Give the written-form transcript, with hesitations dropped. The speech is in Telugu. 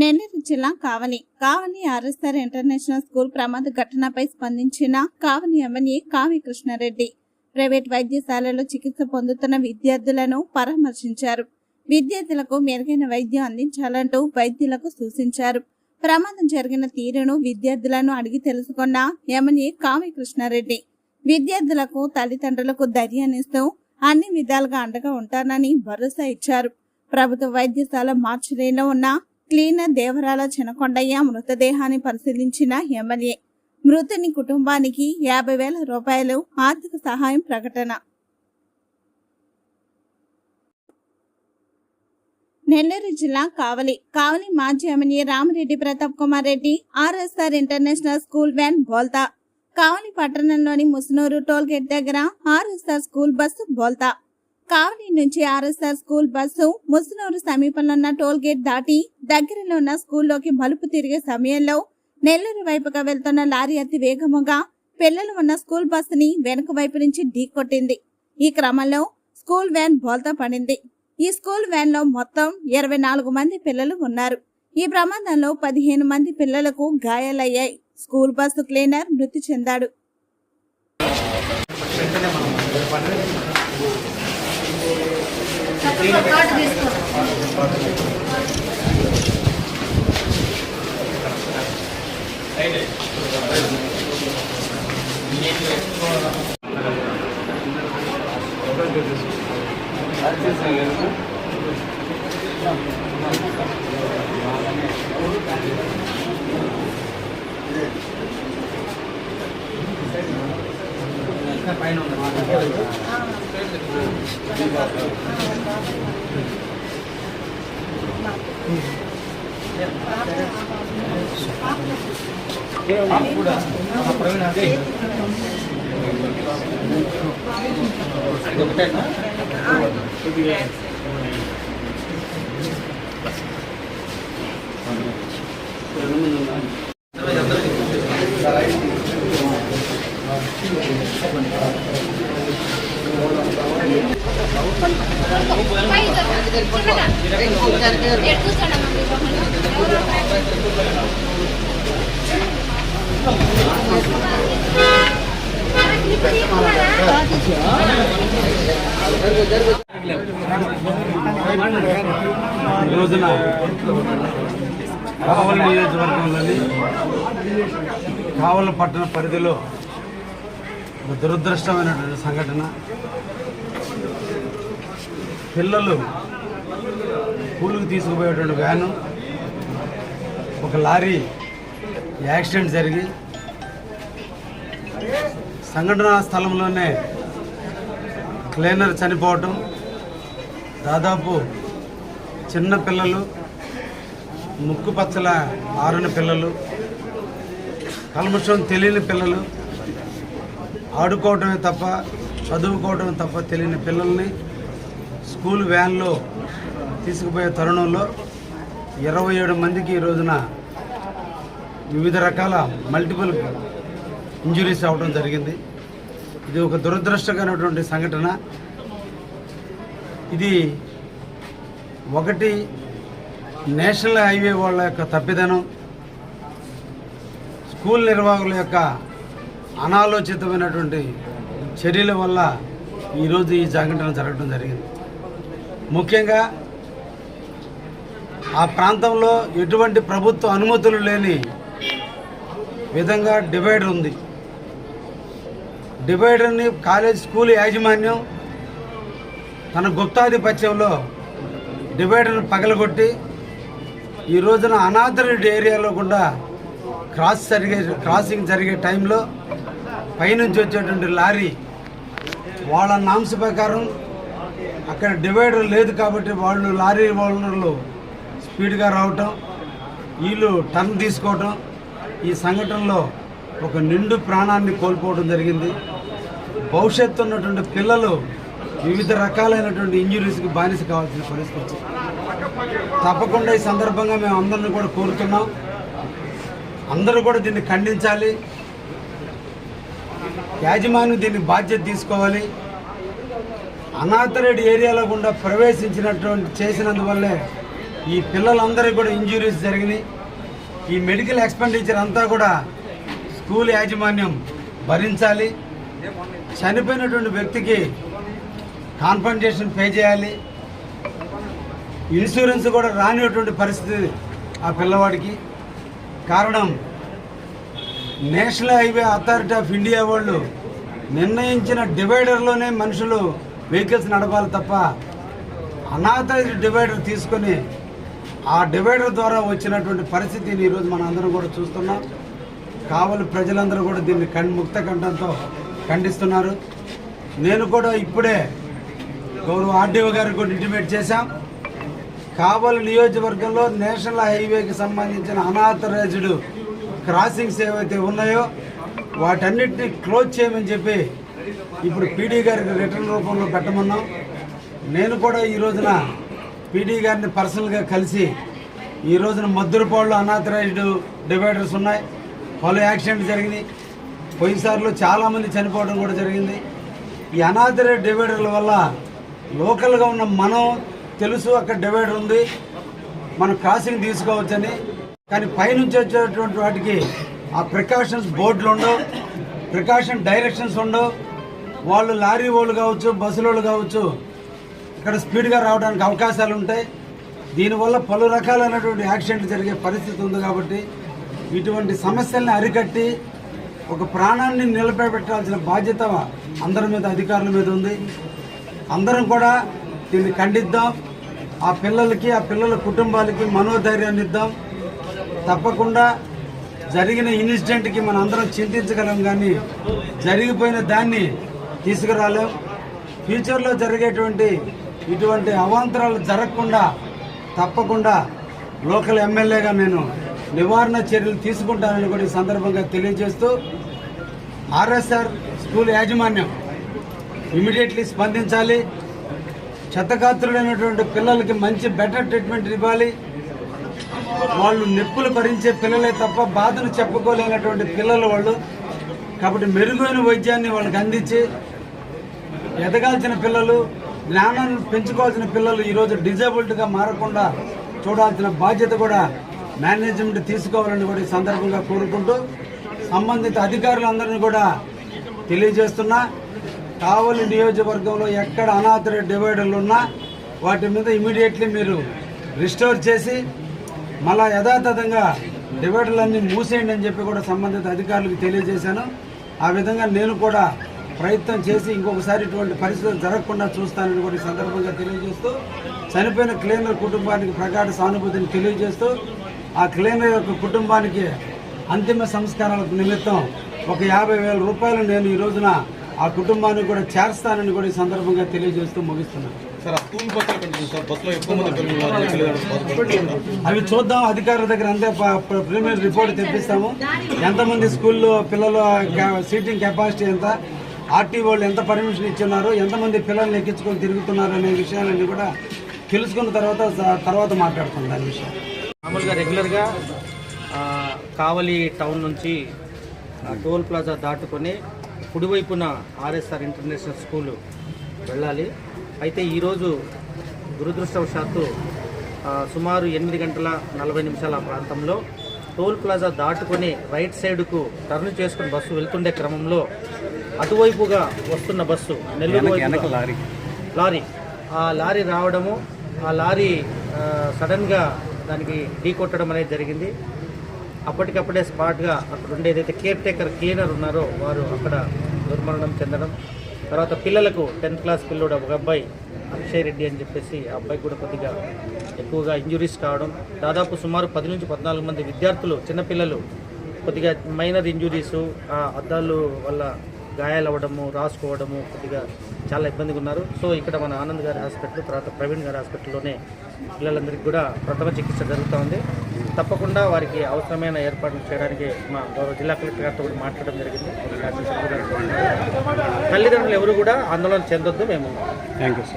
నెల్లూరు జిల్లా కావలి ఆర్ఎస్ఆర్ ఇంటర్నేషనల్ స్కూల్ ప్రమాద ఘటనపై స్పందించిన కావలి ఎమ్మెల్యే కావి కృష్ణారెడ్డి ప్రైవేట్ వైద్యశాలలో చికిత్స పొందుతున్న విద్యార్థులను పరామర్శించారు. విద్యార్థులకు మెరుగైన వైద్యం అందించాలంటూ వైద్యులకు సూచించారు. ప్రమాదం జరిగిన తీరును విద్యార్థులను అడిగి తెలుసుకున్న ఎమ్మెల్యే కావి కృష్ణారెడ్డి విద్యార్థులకు తల్లిదండ్రులకు ధైర్యాన్నిస్తూ అన్ని విధాలుగా అండగా ఉంటానని భరోసా ఇచ్చారు. ప్రభుత్వ వైద్యశాల మార్చురీలో ఉన్న క్లీనర్ దేవరాల చినకొండయ్య మృతదేహాన్ని పరిశీలించిన ఎమ్మెల్యే మృతుని కుటుంబానికి 50,000 రూపాయలు ఆర్థిక సహాయం ప్రకటన. నెల్లూరు జిల్లా కావలి మాజీ MLA Ramireddy Pratap Kumar Reddy RSR international school van బోల్తా. కావలి పట్టణంలోని ముసునూరు టోల్ గేట్ దగ్గర ఆర్ఎస్ఆర్ స్కూల్ బస్సు బోల్తా. కావలి నుంచి ఆర్ఎస్ఆర్ స్కూల్ బస్సు ముసునూరు సమీపంలో ఉన్న టోల్ గేట్ దాటి దగ్గరలో ఉన్న స్కూల్లోకి మలుపు తిరిగే సమయంలో నెల్లూరు వైపుగా వెళ్తున్న లారీ అతి వేగముగా పిల్లలు ఉన్న స్కూల్ బస్సుని వెనుక వైపు నుంచి ఢీకొట్టింది. ఈ క్రమంలో స్కూల్ వ్యాన్ బోల్తా పడింది. ఈ స్కూల్ వ్యాన్ లో మొత్తం 24 మంది పిల్లలు ఉన్నారు. ఈ ప్రమాదంలో 15 మంది పిల్లలకు గాయాలయ్యాయి. స్కూల్ బస్సు క్లీనర్ మృతి చెందాడు. పైన రోజున కావలి నియోజకవర్గంలోని కావలి పట్టణ పరిధిలో దురదృష్టమైనటువంటి సంఘటన. పిల్లలు స్కూలుకు తీసుకుపోయేటువంటి వ్యాను ఒక లారీ యాక్సిడెంట్ జరిగి సంఘటనా స్థలంలోనే క్లీనర్ చనిపోవటం, దాదాపు చిన్న పిల్లలు, ముక్కు పచ్చల ఆరని పిల్లలు, కల్మషం తెలియని పిల్లలు, ఆడుకోవటమే తప్ప చదువుకోవటమే తప్ప తెలియని పిల్లల్ని స్కూల్ వ్యాన్లో తీసుకుపోయే తరుణంలో 27 మందికి ఈ రోజున వివిధ రకాల మల్టిపుల్ ఇంజురీస్ అవ్వడం జరిగింది. ఇది ఒక దురదృష్టకరమైనటువంటి సంఘటన. ఇది ఒకటి నేషనల్ హైవే వాళ్ళ యొక్క తప్పిదనం, స్కూల్ నిర్వాహకుల యొక్క అనాలోచితమైనటువంటి చర్యల వల్ల ఈరోజు ఈ సంఘటన జరగడం జరిగింది. ముఖ్యంగా ఆ ప్రాంతంలో ఎటువంటి ప్రభుత్వ అనుమతులు లేని విధంగా డివైడర్ ఉంది. డివైడర్ని కాలేజ్ స్కూల్ యాజమాన్యం తన గుప్తాధిపత్యంలో డివైడర్ను పగలగొట్టి ఈ రోజున అనాథరైజ్డ్ ఏరియాలో కూడా క్రాసింగ్ జరిగే టైంలో పైనుంచి వచ్చేటువంటి లారీ వాళ్ళ నామ్స్ ప్రకారం అక్కడ డివైడర్ లేదు కాబట్టి వాళ్ళు లారీ ఓనర్లు స్పీడ్గా రావటం, వీళ్ళు టర్న్ తీసుకోవటం, ఈ సంఘటనలో ఒక నిండు ప్రాణాన్ని కోల్పోవడం జరిగింది. భవిష్యత్తు ఉన్నటువంటి పిల్లలు వివిధ రకాలైనటువంటి ఇంజురీస్కి బానిస కావాల్సిన పరిస్థితి వచ్చింది. తప్పకుండా ఈ సందర్భంగా మేము అందరిని కూడా కోరుతున్నాం, అందరూ కూడా దీన్ని ఖండించాలి. యాజమాన్యం దీనికి బాధ్యత తీసుకోవాలి. అనాథరైజ్డ్ ఏరియాలో గుండా ప్రవేశించినటువంటి చేసినందువల్లే ఈ పిల్లలందరికీ కూడా ఇంజురీస్ జరిగినాయి. ఈ మెడికల్ ఎక్స్పెండిచర్ అంతా కూడా స్కూల్ యాజమాన్యం భరించాలి. చనిపోయినటువంటి వ్యక్తికి కాంపన్సేషన్ పే చేయాలి. ఇన్సూరెన్స్ కూడా రానిటువంటి పరిస్థితి ఆ పిల్లవాడికి. కారణం national highway authority of India వాళ్ళు నిర్ణయించిన డివైడర్లోనే మనుషులు వెహికల్స్ నడపాలి తప్ప అనాథరైజ్డ్ డివైడర్ తీసుకొని ఆ డివైడర్ ద్వారా వచ్చినటువంటి పరిస్థితిని ఈరోజు మనం అందరం కూడా చూస్తున్నాం. కావలి ప్రజలందరూ కూడా దీన్ని ముక్త కంఠంతో ఖండిస్తున్నారు. నేను కూడా ఇప్పుడే గౌరవ ఆర్డీఓ గారికి కూడా ఇంటిమేట్ చేశాం. కావలి నియోజకవర్గంలో నేషనల్ హైవేకి సంబంధించిన అనాథరైజ్డ్ క్రాసింగ్స్ ఏవైతే ఉన్నాయో వాటన్నిటిని క్లోజ్ చేయమని చెప్పి ఇప్పుడు పీడీ గారికి రిటర్న్ రూపంలో పెట్టమన్నాం. నేను కూడా ఈ రోజున పీడీ గారిని పర్సనల్గా కలిసి ఈ రోజున మద్దురపాడులో అనాథరైజ్డ్ డివైడర్స్ ఉన్నాయి. పలు యాక్సిడెంట్ జరిగినాయి. పోయినసార్లు చాలామంది చనిపోవడం కూడా జరిగింది. ఈ అనాథరైజ్డ్ డివైడర్ల వల్ల లోకల్గా ఉన్న మనం తెలుసు అక్కడ డివైడర్ ఉంది, మనం క్రాసింగ్ తీసుకోవచ్చని. కానీ పైనుంచి వచ్చేటువంటి వాటికి ఆ ప్రికాషన్స్ బోర్డులు ఉండవు, ప్రికాషన్ డైరెక్షన్స్ ఉండవు. వాళ్ళు లారీ వాళ్ళు కావచ్చు, బస్సుల వాళ్ళు కావచ్చు, ఇక్కడ స్పీడ్గా రావడానికి అవకాశాలు ఉంటాయి. దీనివల్ల పలు రకాలైనటువంటి యాక్సిడెంట్లు జరిగే పరిస్థితి ఉంది. కాబట్టి ఇటువంటి సమస్యల్ని అరికట్టి ఒక ప్రాణాన్ని నిలబెట్టాల్సిన బాధ్యత అందరి మీద, అధికారుల మీద ఉంది. అందరం కూడా దీన్ని ఖండిద్దాం. ఆ పిల్లలకి, ఆ పిల్లల కుటుంబాలకి మనోధైర్యాన్ని ఇద్దాం. తప్పకుండా జరిగిన ఇన్సిడెంట్కి మనం అందరం చింతించగలం, కానీ జరిగిపోయిన దాన్ని తీసుకురాలేం. ఫ్యూచర్లో జరిగేటువంటి ఇటువంటి అవాంతరాలు జరగకుండా తప్పకుండా లోకల్ ఎమ్మెల్యేగా నేను నివారణ చర్యలు తీసుకుంటానని కూడా ఈ సందర్భంగా తెలియజేస్తూ, ఆర్ఎస్ఆర్ స్కూల్ యాజమాన్యం ఇమీడియట్లీ స్పందించాలి. క్షతగాత్రులైనటువంటి పిల్లలకి మంచి బెటర్ ట్రీట్మెంట్ ఇవ్వాలి. వాళ్ళు నొప్పులు భరించే పిల్లలే తప్ప బాధను చెప్పుకోలేనటువంటి పిల్లలు వాళ్ళు. కాబట్టి మెరుగైన వైద్యాన్ని వాళ్ళకి అందించి ఎదగాల్సిన పిల్లలు, జ్ఞానాన్ని పెంచుకోవాల్సిన పిల్లలు ఈరోజు డిజేబుల్డ్గా మారకుండా చూడాల్సిన బాధ్యత కూడా మేనేజ్మెంట్ తీసుకోవాలని కూడా ఈ సందర్భంగా కోరుకుంటూ, సంబంధిత అధికారులందరినీ కూడా తెలియజేస్తున్నా, కావలి నియోజకవర్గంలో ఎక్కడ అనాథరైజ్డ్ డివైడర్లు ఉన్నా వాటి మీద ఇమీడియట్లీ మీరు రిస్టోర్ చేసి మళ్ళా యథాతథంగా డివైడర్లన్నీ మూసేయండి అని చెప్పి కూడా సంబంధిత అధికారులకు తెలియజేశాను. ఆ విధంగా నేను కూడా ప్రయత్నం చేసి ఇంకొకసారి ఇటువంటి పరిస్థితులు జరగకుండా చూస్తానని కూడా ఈ సందర్భంగా తెలియజేస్తూ, చనిపోయిన క్లీనర్ కుటుంబానికి ప్రగాఢ సానుభూతిని తెలియజేస్తూ, ఆ క్లీనర్ యొక్క కుటుంబానికి అంతిమ సంస్కారాలకు నిమిత్తం ఒక 50,000 రూపాయలు నేను ఈ రోజున ఆ కుటుంబానికి కూడా చేర్స్తానని కూడా ఈ సందర్భంగా తెలియజేస్తూ ముగిస్తున్నాను. అవి చూద్దాం, అధికారుల దగ్గర అంతే ప్రీమియర్ రిపోర్ట్ తెప్పిస్తాము. ఎంతమంది స్కూల్లో పిల్లల సీటింగ్ కెపాసిటీ ఎంత, ఆర్టీ వాళ్ళు ఎంత పర్మిషన్ ఇచ్చున్నారు, ఎంతమంది పిల్లల్ని ఎక్కించుకొని తిరుగుతున్నారు అనే విషయాలన్నీ కూడా తెలుసుకున్న తర్వాత మాట్లాడుతాం దాని విషయం. మామూలుగా రెగ్యులర్గా కావలి టౌన్ నుంచి టోల్ ప్లాజా దాటుకొని కుడివైపున ఆర్ఎస్ఆర్ ఇంటర్నేషనల్ స్కూల్ వెళ్ళాలి. అయితే ఈరోజు దురదృష్టవశాత్తు సుమారు 8:40 ఆ ప్రాంతంలో టోల్ ప్లాజా దాటుకొని రైట్ సైడ్కు టర్న్ చేసుకుని బస్సు వెళ్తుండే క్రమంలో అటువైపుగా వస్తున్న బస్సు నెల్లూరు లారీ ఆ లారీ రావడము, ఆ లారీ సడన్గా దానికి ఢీ కొట్టడం అనేది జరిగింది. అప్పటికప్పుడే స్పాట్గా అక్కడ ఉండే ఏదైతే కేర్ టేకర్ క్లీనర్ ఉన్నారో వారు అక్కడ దుర్మరణం చెందడం. తర్వాత పిల్లలకు 10th క్లాస్ పిల్లోడు ఒక అబ్బాయి అక్షయ్ రెడ్డి అని చెప్పేసి ఆ అబ్బాయి కూడా కొద్దిగా ఎక్కువగా ఇంజురీస్ కావడం. దాదాపు సుమారు 10 నుంచి 14 మంది విద్యార్థులు, చిన్నపిల్లలు కొద్దిగా మైనర్ ఇంజురీసు, ఆ అద్దాలు వల్ల గాయాలు అవ్వడము, రాసుకోవడము, కొద్దిగా చాలా ఇబ్బందిగా ఉన్నారు. సో ఇక్కడ మన ఆనంద్ గారి హాస్పిటల్, తర్వాత ప్రవీణ్ గారి హాస్పిటల్లోనే పిల్లలందరికీ కూడా ప్రథమ చికిత్స జరుగుతూ ఉంది. తప్పకుండా వారికి అవసరమైన ఏర్పాట్లు చేయడానికి మా గౌరవ జిల్లా కలెక్టర్ గారితో కూడా మాట్లాడడం జరిగింది. తల్లిదండ్రులు ఎవరు కూడా ఆందోళన చెందొద్దు, మేము. Thank you sir.